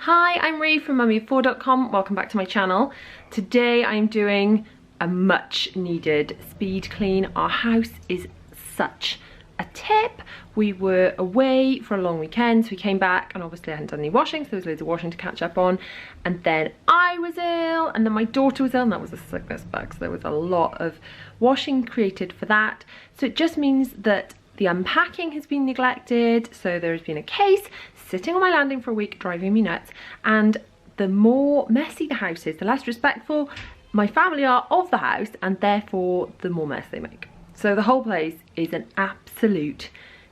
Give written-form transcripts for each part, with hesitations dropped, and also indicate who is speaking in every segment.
Speaker 1: Hi, I'm Ree from mummyoffour.com. Welcome back to my channel. Today I'm doing a much needed speed clean. Our house is such a tip. We were away for a long weekend, so we came back and obviously I hadn't done any washing, so there was loads of washing to catch up on. And then I was ill, and then my daughter was ill, and that was a sickness bug, so there was a lot of washing created for that. So it just means that the unpacking has been neglected, so there has been a case sitting on my landing for a week driving me nuts, and the more messy the house is, the less respectful my family are of the house, and therefore the more mess they make. So the whole place is an absolute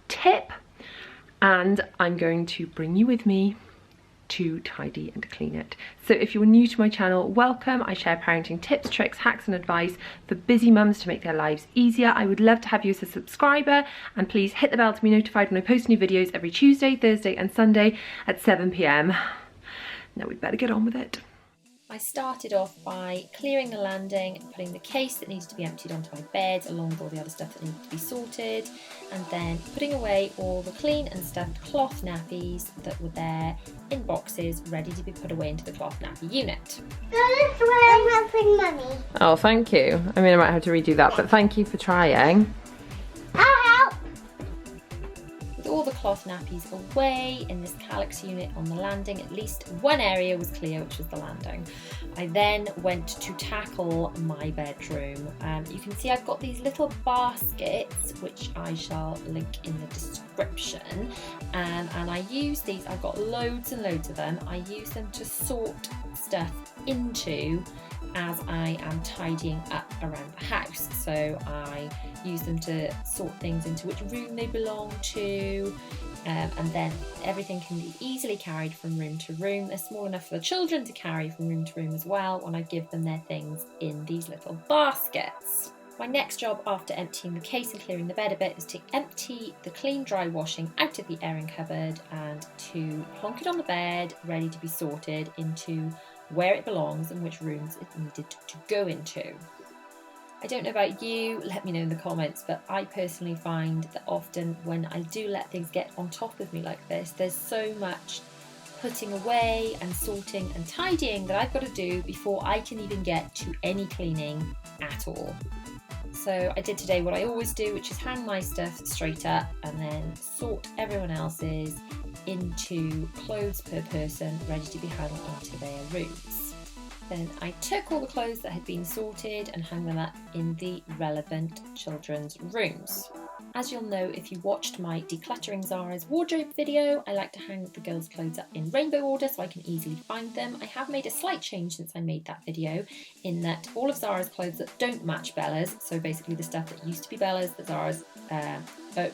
Speaker 1: tip, and I'm going to bring you with me to tidy and clean it. So if you're new to my channel, welcome. I share parenting tips, tricks, hacks and advice for busy mums to make their lives easier. I would love to have you as a subscriber, and please hit the bell to be notified when I post new videos every Tuesday, Thursday and Sunday at 7 p.m. Now we'd better get on with it.
Speaker 2: I started off by clearing the landing, putting the case that needs to be emptied onto my bed along with all the other stuff that needed to be sorted, and then putting away all the clean and stuffed cloth nappies that were there in boxes ready to be put away into the cloth nappy unit.
Speaker 3: That's where I'm helping Mummy.
Speaker 1: Oh, thank you. I mean, I might have to redo that, but thank you for trying.
Speaker 3: I'll help.
Speaker 2: With all the cloth nappies away in this calyx unit on the landing, at least one area was clear, which was the landing. I then went to tackle my bedroom. You can see I've got these little baskets, which I shall link in the description. And I use these, I've got loads and loads of them. I use them to sort stuff into as I am tidying up around the house. So I use them to sort things into which room they belong to, and then everything can be easily carried from room to room. They're small enough for the children to carry from room to room as well when I give them their things in these little baskets. My next job after emptying the case and clearing the bed a bit is to empty the clean dry washing out of the airing cupboard and to plonk it on the bed ready to be sorted into where it belongs and which rooms it needed to go into. I don't know about you, let me know in the comments, but I personally find that often when I do let things get on top of me like this, there's so much putting away and sorting and tidying that I've got to do before I can even get to any cleaning at all. So I did today what I always do, which is hang my stuff straight up and then sort everyone else's into clothes per person ready to be hung into their rooms. Then I took all the clothes that had been sorted and hung them up in the relevant children's rooms. As you'll know if you watched my decluttering Zara's wardrobe video, I like to hang the girls' clothes up in rainbow order so I can easily find them. I have made a slight change since I made that video in that all of Zara's clothes that don't match Bella's, so basically the stuff that used to be Bella's that Zara's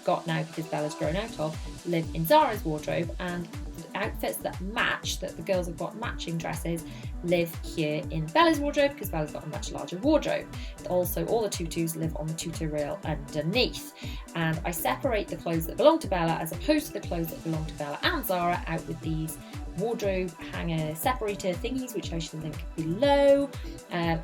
Speaker 2: got now because Bella's grown out of, live in Zara's wardrobe, and the outfits that match, that the girls have got matching dresses, live here in Bella's wardrobe because Bella's got a much larger wardrobe. Also, all the tutus live on the tutu rail underneath. And I separate the clothes that belong to Bella as opposed to the clothes that belong to Bella and Zara out with these wardrobe hanger separator thingies, which I shall link below.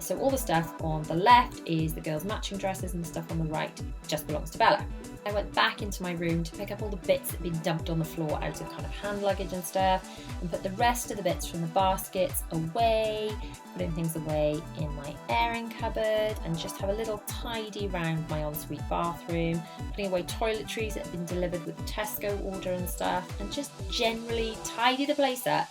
Speaker 2: So all the stuff on the left is the girls' matching dresses, and the stuff on the right just belongs to Bella. I went back into my room to pick up all the bits that had been dumped on the floor out of kind of hand luggage and stuff, and put the rest of the bits from the baskets away, putting things away in my airing cupboard, and just have a little tidy round my ensuite bathroom, putting away toiletries that had been delivered with the Tesco order and stuff, and just generally tidy the place up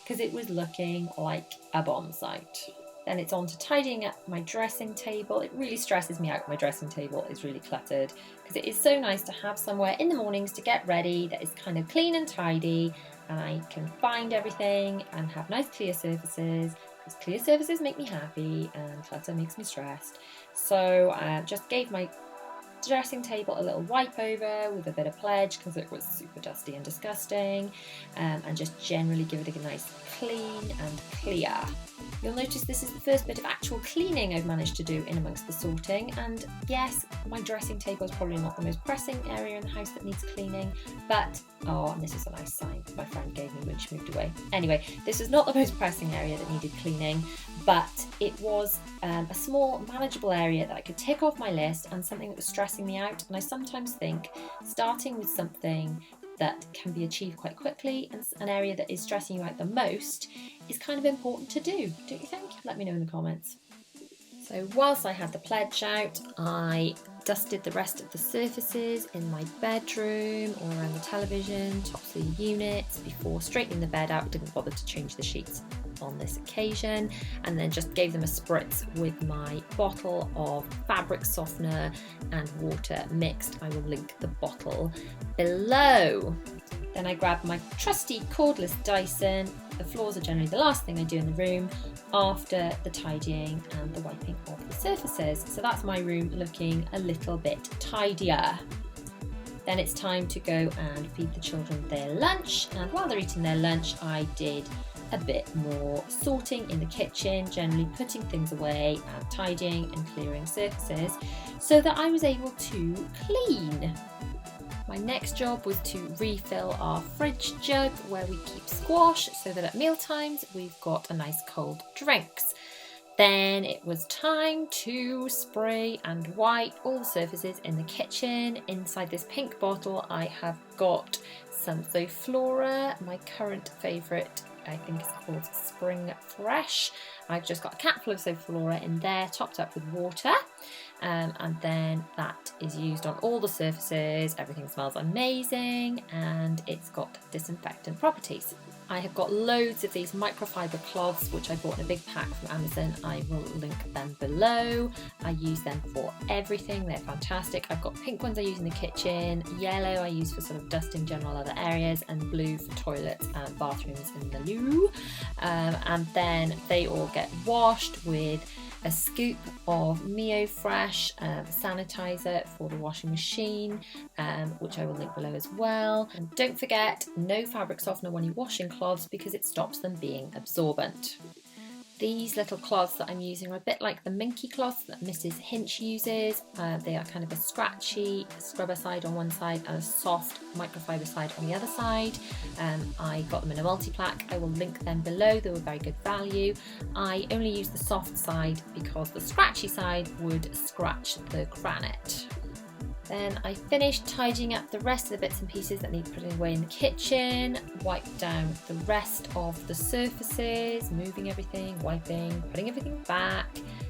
Speaker 2: because it was looking like a bomb site. Then it's on to tidying up my dressing table. It really stresses me out. My dressing table is really cluttered because it is so nice to have somewhere in the mornings to get ready that is kind of clean and tidy, and I can find everything and have nice clear surfaces, because clear surfaces make me happy and clutter makes me stressed. So I just gave my dressing table a little wipe over with a bit of Pledge because it was super dusty and disgusting, and just generally give it a nice clean and clear. You'll notice this is the first bit of actual cleaning I've managed to do in amongst the sorting, and yes, my dressing table is probably not the most pressing area in the house that needs cleaning, but and this is a nice sign my friend gave me when she moved away. Anyway, this is not the most pressing area that needed cleaning, but it was a small manageable area that I could tick off my list and something that was stressing me out. And I sometimes think starting with something that can be achieved quite quickly and an area that is stressing you out the most is kind of important to do, don't you think? Let me know in the comments. So whilst I had the pledge out, I dusted the rest of the surfaces in my bedroom, all around the television, tops of the units, before straightening the bed out. I didn't bother to change the sheets on this occasion, and then just gave them a spritz with my bottle of fabric softener and water mixed. I will link the bottle below. Then I grabbed my trusty cordless Dyson. The floors are generally the last thing I do in the room after the tidying and the wiping of the surfaces. So that's my room looking a little bit tidier. Then it's time to go and feed the children their lunch. And while they're eating their lunch, I did a bit more sorting in the kitchen, generally putting things away and tidying and clearing surfaces so that I was able to clean. My next job was to refill our fridge jug where we keep squash so that at meal times we've got a nice cold drinks. Then it was time to spray and wipe all the surfaces in the kitchen. Inside this pink bottle I have got some Zoflora, my current favourite, I think it's called Spring Fresh. I've just got a capful of Zoflora in there, topped up with water, and then that is used on all the surfaces. Everything smells amazing and it's got disinfectant properties. I have got loads of these microfiber cloths which I bought in a big pack from Amazon. I will link them below. I use them for everything, they're fantastic. I've got pink ones I use in the kitchen, yellow I use for sort of dusting general other areas, and blue for toilets and bathrooms in the loo. And then they all get washed with a scoop of Mio Fresh sanitizer for the washing machine, which I will link below as well. And don't forget, no fabric softener when you're washing cloths because it stops them being absorbent. These little cloths that I'm using are a bit like the Minky cloths that Mrs. Hinch uses. They are kind of a scratchy scrubber side on one side and a soft microfiber side on the other side. I got them in a multi-pack. I will link them below. They were very good value. I only use the soft side because the scratchy side would scratch the granite. Then I finished tidying up the rest of the bits and pieces that need putting away in the kitchen, wiped down the rest of the surfaces, moving everything, wiping, putting everything back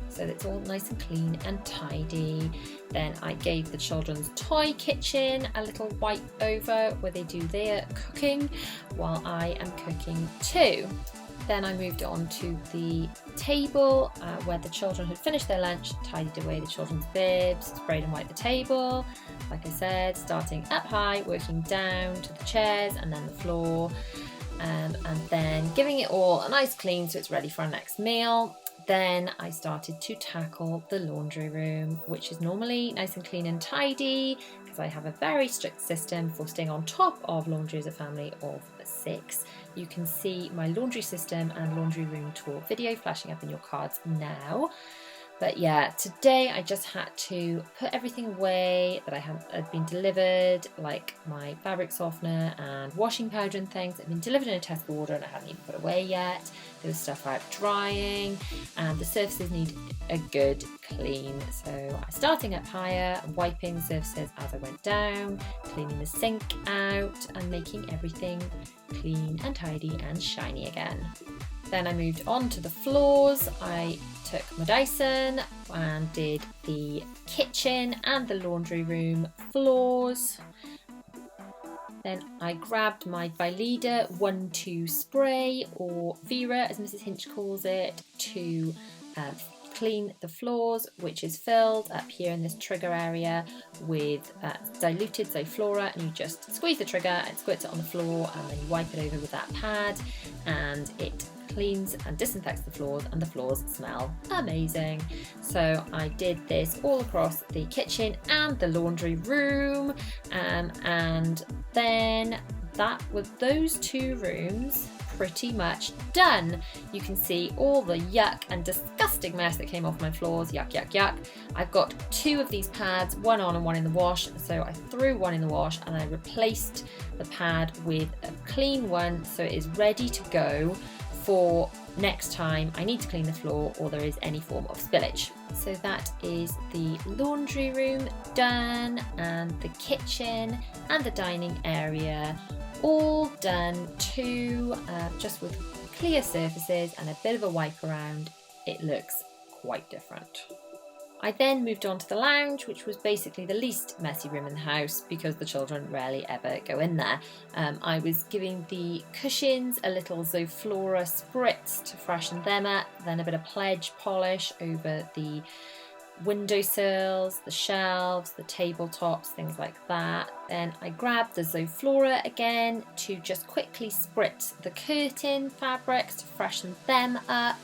Speaker 2: so that it's all nice and clean and tidy. Then I gave the children's toy kitchen a little wipe over where they do their cooking while I am cooking too. Then I moved on to the table where the children had finished their lunch, tidied away the children's bibs, sprayed and wiped the table. Like I said, starting up high, working down to the chairs and then the floor, and then giving it all a nice clean so it's ready for our next meal. Then I started to tackle the laundry room, which is normally nice and clean and tidy because I have a very strict system for staying on top of laundry as a family of 6. You can see my laundry system and laundry room tour video flashing up in your cards now. But yeah, today I just had to put everything away that had been delivered, like my fabric softener and washing powder and things that had been delivered in a Tesco order and I hadn't even put away yet. There was stuff out drying and the surfaces need a good clean. So starting up higher, wiping surfaces as I went down, cleaning the sink out and making everything clean and tidy and shiny again. Then I moved on to the floors. I took my Dyson and did the kitchen and the laundry room floors. Then I grabbed my Vileda 1-2 spray, or Vera as Mrs. Hinch calls it, to clean the floors, which is filled up here in this trigger area with diluted Zoflora, and you just squeeze the trigger and squirt it on the floor and then you wipe it over with that pad and it cleans and disinfects the floors and the floors smell amazing. So I did this all across the kitchen and the laundry room, and then that was those 2 rooms pretty much done. You can see all the yuck and disgusting mess that came off my floors. Yuck, yuck, yuck. I've got 2 of these pads, one on and one in the wash. So I threw one in the wash and I replaced the pad with a clean one so it is ready to go for next time I need to clean the floor or there is any form of spillage. So that is the laundry room done, and the kitchen and the dining area all done too, just with clear surfaces and a bit of a wipe around. It looks quite different. I then moved on to the lounge, which was basically the least messy room in the house because the children rarely ever go in there. I was giving the cushions a little Zoflora spritz to freshen them up, then a bit of Pledge polish over the windowsills, the shelves, the tabletops, things like that. Then I grabbed the Zoflora again to just quickly spritz the curtain fabrics to freshen them up,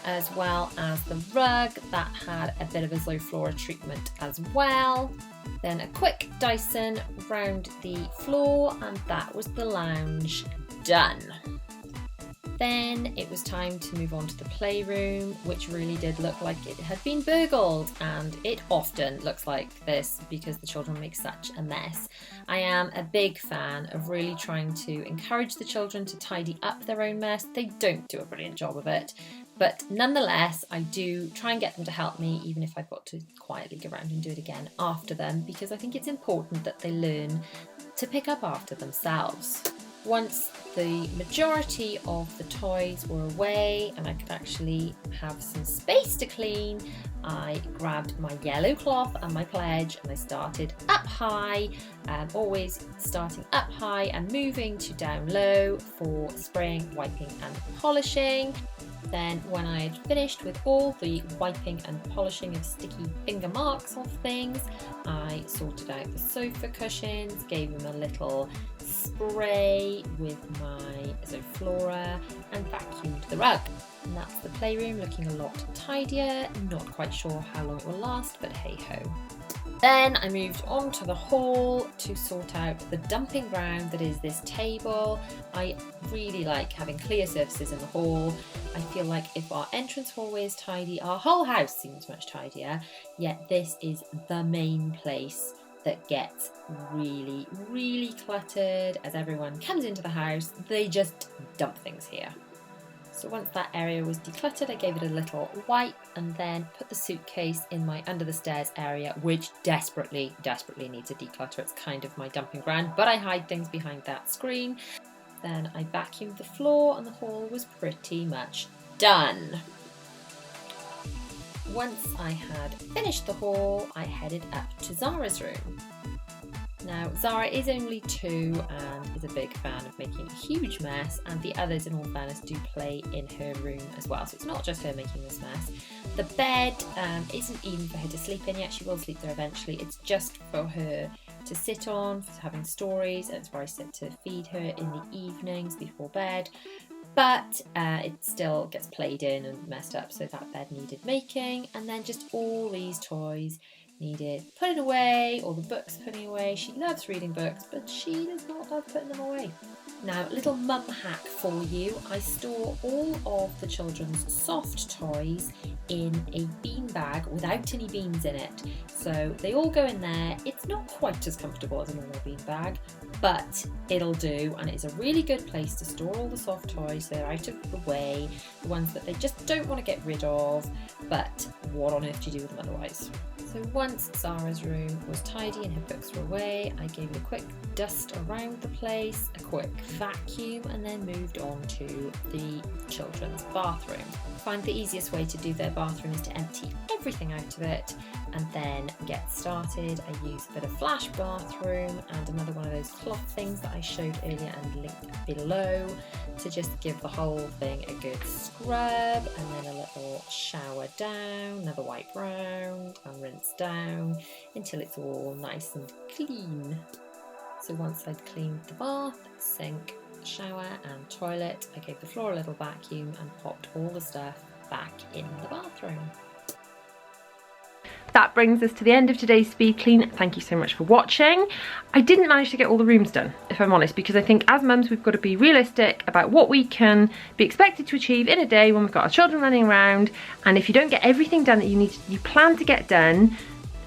Speaker 2: as well as the rug that had a bit of a Zoflora treatment as well. Then a quick Dyson round the floor, and that was the lounge done. Then it was time to move on to the playroom, which really did look like it had been burgled, and it often looks like this because the children make such a mess. I am a big fan of really trying to encourage the children to tidy up their own mess. They don't do a brilliant job of it, but nonetheless I do try and get them to help me, even if I've got to quietly go around and do it again after them, because I think it's important that they learn to pick up after themselves. Once the majority of the toys were away and I could actually have some space to clean, I grabbed my yellow cloth and my Pledge and I started up high, always starting up high and moving to down low for spraying, wiping and polishing. Then when I had finished with all the wiping and polishing of sticky finger marks of things, I sorted out the sofa cushions, gave them a little spray with my Zoflora and vacuumed the rug. And that's the playroom, looking a lot tidier. Not quite sure how long it will last, but hey ho. Then I moved on to the hall to sort out the dumping ground that is this table. I really like having clear surfaces in the hall. I feel like if our entrance hallway is tidy, our whole house seems much tidier, yet this is the main place that gets really, really cluttered. As everyone comes into the house, they just dump things here. So once that area was decluttered, I gave it a little wipe and then put the suitcase in my under the stairs area, which desperately, desperately needs a declutter. It's kind of my dumping ground, but I hide things behind that screen. Then I vacuumed the floor and the hall was pretty much done. Once I had finished the hall, I headed up to Zara's room. Now, Zara is only 2 and is a big fan of making a huge mess, and the others, in all fairness, do play in her room as well. So it's not just her making this mess. The bed isn't even for her to sleep in yet. She will sleep there eventually. It's just for her to sit on, for having stories, and it's where I sit to feed her in the evenings before bed. But it still gets played in and messed up, so that bed needed making. And then just all these toys needed putting away, all the books putting away. She loves reading books, but she does not love putting them away. Now, a little mum hack for you. I store all of the children's soft toys in a bean bag without any beans in it. So they all go in there. It's not quite as comfortable as a normal bean bag, but it'll do, and it's a really good place to store all the soft toys so they're out of the way, the ones that they just don't want to get rid of, but what on earth do you do with them otherwise? So once Zara's room was tidy and her books were away, I gave it a quick dust around the place, a quick vacuum, and then moved on to the children's bathroom. I find the easiest way to do their bathroom is to empty everything out of it and then get started. I use a bit of Flash Bathroom and another one of those cloth things that I showed earlier and linked below to just give the whole thing a good scrub, and then a little shower down, another wipe round and rinse down until it's all nice and clean. So once I'd cleaned the bath, sink, shower and toilet, I gave the floor a little vacuum and popped all the stuff back in the bathroom.
Speaker 1: That brings us to the end of today's speed clean. Thank you so much for watching. I didn't manage to get all the rooms done, if I'm honest, because I think as mums we've got to be realistic about what we can be expected to achieve in a day when we've got our children running around, and if you don't get everything done that you plan to get done,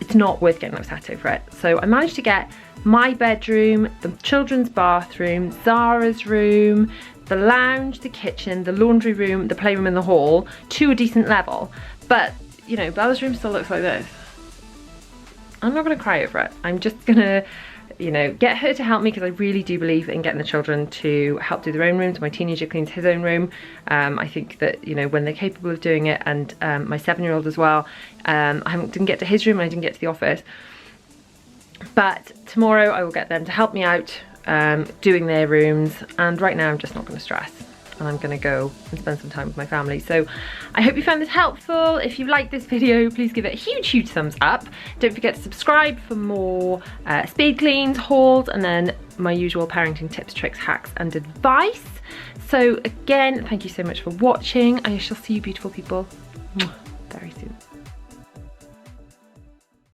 Speaker 1: it's not worth getting upset over it. So I managed to get my bedroom, the children's bathroom, Zara's room, the lounge, the kitchen, the laundry room, the playroom and the hall to a decent level. But, you know, Bella's room still looks like this. I'm not gonna cry over it. I'm just gonna, you know, get her to help me, because I really do believe in getting the children to help do their own rooms. My teenager cleans his own room. I think that, you know, when they're capable of doing it, and my 7-year-old as well. I didn't get to his room and I didn't get to the office. But tomorrow I will get them to help me out doing their rooms, and right now I'm just not going to stress, and I'm going to go and spend some time with my family. So I hope you found this helpful. If you liked this video, please give it a huge thumbs up. Don't forget to subscribe for more speed cleans, hauls, and then my usual parenting tips, tricks, hacks and advice. So again, thank you so much for watching. I shall see you beautiful people very soon.